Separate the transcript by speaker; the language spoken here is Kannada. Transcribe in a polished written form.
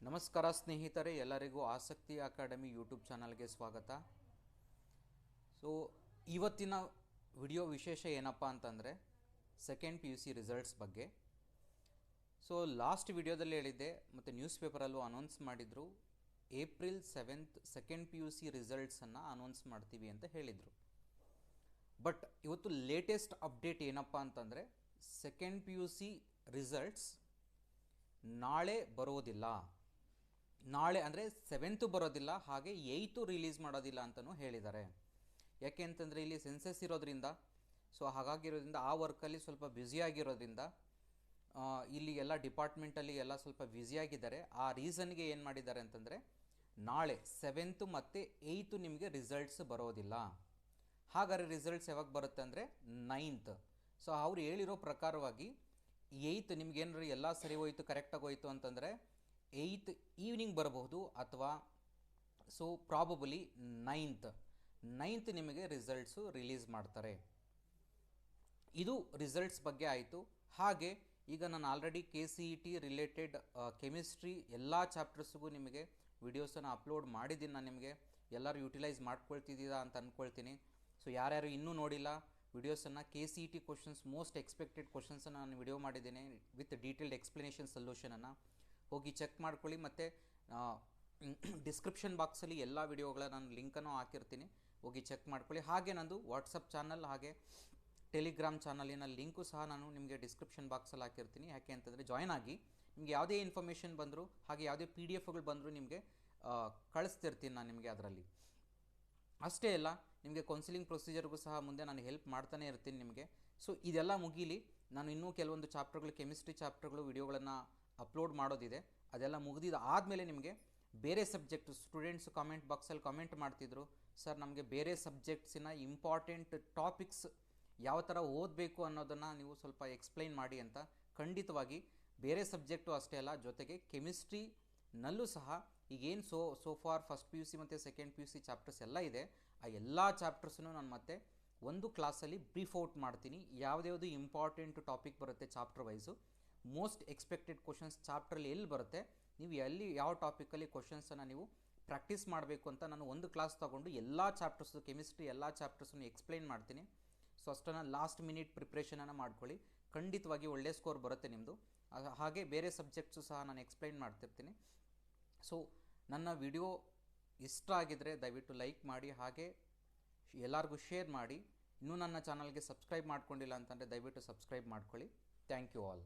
Speaker 1: ನಮಸ್ಕಾರ ಸ್ನೇಹಿತರೆ, ಎಲ್ಲರಿಗೂ ಆಸಕ್ತಿ ಅಕಾಡೆಮಿ ಯೂಟ್ಯೂಬ್ ಚಾನಲ್ಗೆ ಸ್ವಾಗತ. ಸೊ ಇವತ್ತಿನ ವಿಡಿಯೋ ವಿಶೇಷ ಏನಪ್ಪ ಅಂತಂದರೆ second P U C results ಬಗ್ಗೆ. ಸೊ ಲಾಸ್ಟ್ ವಿಡಿಯೋದಲ್ಲಿ ಹೇಳಿದ್ದೆ ಮತ್ತು ನ್ಯೂಸ್ ಪೇಪರಲ್ಲೂ ಅನೌನ್ಸ್ ಮಾಡಿದರು, April 7th second P U C ರಿಸಲ್ಟ್ಸನ್ನು ಅನೌನ್ಸ್ ಮಾಡ್ತೀವಿ ಅಂತ ಹೇಳಿದರು. ಬಟ್ ಇವತ್ತು ಲೇಟೆಸ್ಟ್ ಅಪ್ಡೇಟ್ ಏನಪ್ಪ ಅಂತಂದರೆ second P U C results ನಾಳೆ ಬರೋದಿಲ್ಲ. ನಾಳೆ ಅಂದರೆ 7th ಬರೋದಿಲ್ಲ, ಹಾಗೆ 8th ರಿಲೀಸ್ ಮಾಡೋದಿಲ್ಲ ಅಂತಲೂ ಹೇಳಿದ್ದಾರೆ. ಯಾಕೆ ಅಂತಂದರೆ ಇಲ್ಲಿ ಸೆನ್ಸಸ್ ಇರೋದ್ರಿಂದ, ಸೊ ಹಾಗಾಗಿರೋದ್ರಿಂದ ಆ ವರ್ಕಲ್ಲಿ ಸ್ವಲ್ಪ ಬ್ಯುಸಿಯಾಗಿರೋದ್ರಿಂದ ಇಲ್ಲಿ ಎಲ್ಲ ಡಿಪಾರ್ಟ್ಮೆಂಟಲ್ಲಿ ಎಲ್ಲ ಸ್ವಲ್ಪ ಬ್ಯುಸಿಯಾಗಿದ್ದಾರೆ. ಆ ರೀಸನ್ಗೆ ಏನು ಮಾಡಿದ್ದಾರೆ ಅಂತಂದರೆ ನಾಳೆ 7th ಮತ್ತು 8th ನಿಮಗೆ ರಿಸಲ್ಟ್ಸ್ ಬರೋದಿಲ್ಲ. ಹಾಗಾದರೆ ರಿಸಲ್ಟ್ಸ್ ಯಾವಾಗ ಬರುತ್ತೆ ಅಂದರೆ 9th. ಸೊ ಅವ್ರು ಹೇಳಿರೋ ಪ್ರಕಾರವಾಗಿ 8th ನಿಮ್ಗೇನಾರು ಎಲ್ಲ ಸರಿ ಹೋಯಿತು, ಕರೆಕ್ಟಾಗಿ ಹೋಯಿತು ಅಂತಂದರೆ 8th ಈವ್ನಿಂಗ್ ಬರಬಹುದು, ಅಥವಾ ಸೊ ಪ್ರಾಬಬಲಿ 9th ನಿಮಗೆ ರಿಸಲ್ಟ್ಸು ರಿಲೀಸ್ ಮಾಡ್ತಾರೆ. ಇದು ರಿಸಲ್ಟ್ಸ್ ಬಗ್ಗೆ ಆಯಿತು. ಹಾಗೆ ಈಗ ನಾನು ಆಲ್ರೆಡಿ KCET ರಿಲೇಟೆಡ್ ಕೆಮಿಸ್ಟ್ರಿ ಎಲ್ಲ ಚಾಪ್ಟರ್ಸ್ಗೂ ನಿಮಗೆ ವಿಡಿಯೋಸನ್ನು ಅಪ್ಲೋಡ್ ಮಾಡಿದ್ದೀನಿ. ನಾನು ನಿಮಗೆ ಎಲ್ಲರೂ ಯೂಟಿಲೈಸ್ ಮಾಡ್ಕೊಳ್ತಿದ್ದೀರಾ ಅಂತ ಅಂದ್ಕೊಳ್ತೀನಿ. ಸೊ ಯಾರ್ಯಾರು ಇನ್ನೂ ನೋಡಿಲ್ಲ ವಿಡಿಯೋಸನ್ನು, KCET ಕ್ವಶನ್ಸ್ ಮೋಸ್ಟ್ ಎಕ್ಸ್ಪೆಕ್ಟೆಡ್ ಕ್ವಶನ್ಸನ್ನು ನಾನು ವಿಡಿಯೋ ಮಾಡಿದ್ದೇನೆ ವಿತ್ ಡೀಟೇಲ್ಡ್ ಎಕ್ಸ್ಪ್ಲನೇಷನ್ ಸೊಲ್ಯೂಷನನ್ನು ಹೋಗಿ ಚೆಕ್ ಮಾಡ್ಕೊಳ್ಳಿ. ಮತ್ತು ಡಿಸ್ಕ್ರಿಪ್ಷನ್ ಬಾಕ್ಸಲ್ಲಿ ಎಲ್ಲ ವಿಡಿಯೋಗಳ ನಾನು ಲಿಂಕನ್ನು ಹಾಕಿರ್ತೀನಿ, ಹೋಗಿ ಚೆಕ್ ಮಾಡ್ಕೊಳ್ಳಿ. ಹಾಗೆ ನಂದು ವಾಟ್ಸಪ್ ಚಾನಲ್ ಹಾಗೆ ಟೆಲಿಗ್ರಾಮ್ ಚಾನಲಿನ ಲಿಂಕು ಸಹ ನಾನು ನಿಮಗೆ ಡಿಸ್ಕ್ರಿಪ್ಷನ್ ಬಾಕ್ಸಲ್ಲಿ ಹಾಕಿರ್ತೀನಿ. ಯಾಕೆ ಅಂತಂದರೆ ಜಾಯ್ನ್ ಆಗಿ ನಿಮಗೆ ಯಾವುದೇ ಇನ್ಫಾರ್ಮೇಷನ್ ಬಂದರೂ ಹಾಗೆ ಯಾವುದೇ PDF ಬಂದರೂ ನಿಮಗೆ ಕಳಿಸ್ತಿರ್ತೀನಿ ನಾನು ನಿಮಗೆ ಅದರಲ್ಲಿ. ಅಷ್ಟೇ ಅಲ್ಲ, ನಿಮಗೆ ಕೌನ್ಸಿಲಿಂಗ್ ಪ್ರೊಸೀಜರ್ಗೂ ಸಹ ಮುಂದೆ ನಾನು ಹೆಲ್ಪ್ ಮಾಡ್ತಾನೆ ಇರ್ತೀನಿ ನಿಮಗೆ. ಸೊ ಇದೆಲ್ಲ ಮುಗೀಲಿ, ನಾನು ಇನ್ನೂ ಕೆಲವೊಂದು ಚಾಪ್ಟರ್ಗಳು, ಕೆಮಿಸ್ಟ್ರಿ ಚಾಪ್ಟರ್ಗಳು ವಿಡಿಯೋಗಳನ್ನು ಅಪ್ಲೋಡ್ ಮಾಡೋದಿದೆ. ಅದೆಲ್ಲ ಮುಗಿದಿದ್ದು ಆದಮೇಲೆ ನಿಮಗೆ ಬೇರೆ ಸಬ್ಜೆಕ್ಟ್ ಸ್ಟೂಡೆಂಟ್ಸ್ ಕಾಮೆಂಟ್ ಬಾಕ್ಸಲ್ಲಿ ಕಾಮೆಂಟ್ ಮಾಡ್ತಿದ್ರು, ಸರ್ ನಮಗೆ ಬೇರೆ ಸಬ್ಜೆಕ್ಟ್ಸಿನ ಇಂಪಾರ್ಟೆಂಟ್ ಟಾಪಿಕ್ಸ್ ಯಾವ ಥರ ಓದಬೇಕು ಅನ್ನೋದನ್ನು ನೀವು ಸ್ವಲ್ಪ ಎಕ್ಸ್ಪ್ಲೈನ್ ಮಾಡಿ ಅಂತ. ಖಂಡಿತವಾಗಿ ಬೇರೆ ಸಬ್ಜೆಕ್ಟು ಅಷ್ಟೇ ಅಲ್ಲ, ಜೊತೆಗೆ ಕೆಮಿಸ್ಟ್ರಿನಲ್ಲೂ ಸಹ ಈಗೇನು so far first P U C ಮತ್ತು second P U C chapters ಎಲ್ಲ ಇದೆ, ಆ ಎಲ್ಲ ಚಾಪ್ಟರ್ಸನ್ನು ನಾನು ಮತ್ತೆ ಒಂದು ಕ್ಲಾಸಲ್ಲಿ ಬ್ರೀಫ್ ಔಟ್ ಮಾಡ್ತೀನಿ. ಯಾವುದ್ಯಾವುದು ಇಂಪಾರ್ಟೆಂಟ್ ಟಾಪಿಕ್ ಬರುತ್ತೆ chapter wise, most expected questions ಚಾಪ್ಟ್ರಲ್ಲಿ ಎಲ್ಲಿ ಬರುತ್ತೆ, ನೀವು ಎಲ್ಲಿ ಯಾವ ಟಾಪಿಕಲ್ಲಿ ಕ್ವಶನ್ಸನ್ನು ನೀವು ಪ್ರಾಕ್ಟೀಸ್ ಮಾಡಬೇಕು ಅಂತ ನಾನು ಒಂದು ಕ್ಲಾಸ್ ತೊಗೊಂಡು ಎಲ್ಲ ಚಾಪ್ಟರ್ಸು, ಕೆಮಿಸ್ಟ್ರಿ ಎಲ್ಲ ಚಾಪ್ಟರ್ಸನ್ನು ಎಕ್ಸ್ಪ್ಲೈನ್ ಮಾಡ್ತೀನಿ. ಸೊ ಅಷ್ಟನ್ನು ಲಾಸ್ಟ್ ಮಿನಿಟ್ ಪ್ರಿಪ್ರೇಷನನ್ನು ಮಾಡ್ಕೊಳ್ಳಿ, ಖಂಡಿತವಾಗಿ ಒಳ್ಳೆ ಸ್ಕೋರ್ ಬರುತ್ತೆ ನಿಮ್ಮದು. ಹಾಗೆ ಬೇರೆ ಸಬ್ಜೆಕ್ಟ್ಸು ಸಹ ನಾನು ಎಕ್ಸ್ಪ್ಲೈನ್ ಮಾಡ್ತಿರ್ತೀನಿ. ಸೊ ನನ್ನ ವಿಡಿಯೋ ಇಷ್ಟ ಆಗಿದರೆ ದಯವಿಟ್ಟು ಲೈಕ್ ಮಾಡಿ, ಹಾಗೆ ಎಲ್ಲರಿಗೂ ಶೇರ್ ಮಾಡಿ. ಇನ್ನೂ ನನ್ನ ಚಾನಲ್ಗೆ ಸಬ್ಸ್ಕ್ರೈಬ್ ಮಾಡ್ಕೊಂಡಿಲ್ಲ ಅಂತಂದರೆ ದಯವಿಟ್ಟು ಸಬ್ಸ್ಕ್ರೈಬ್ ಮಾಡ್ಕೊಳ್ಳಿ. Thank you all.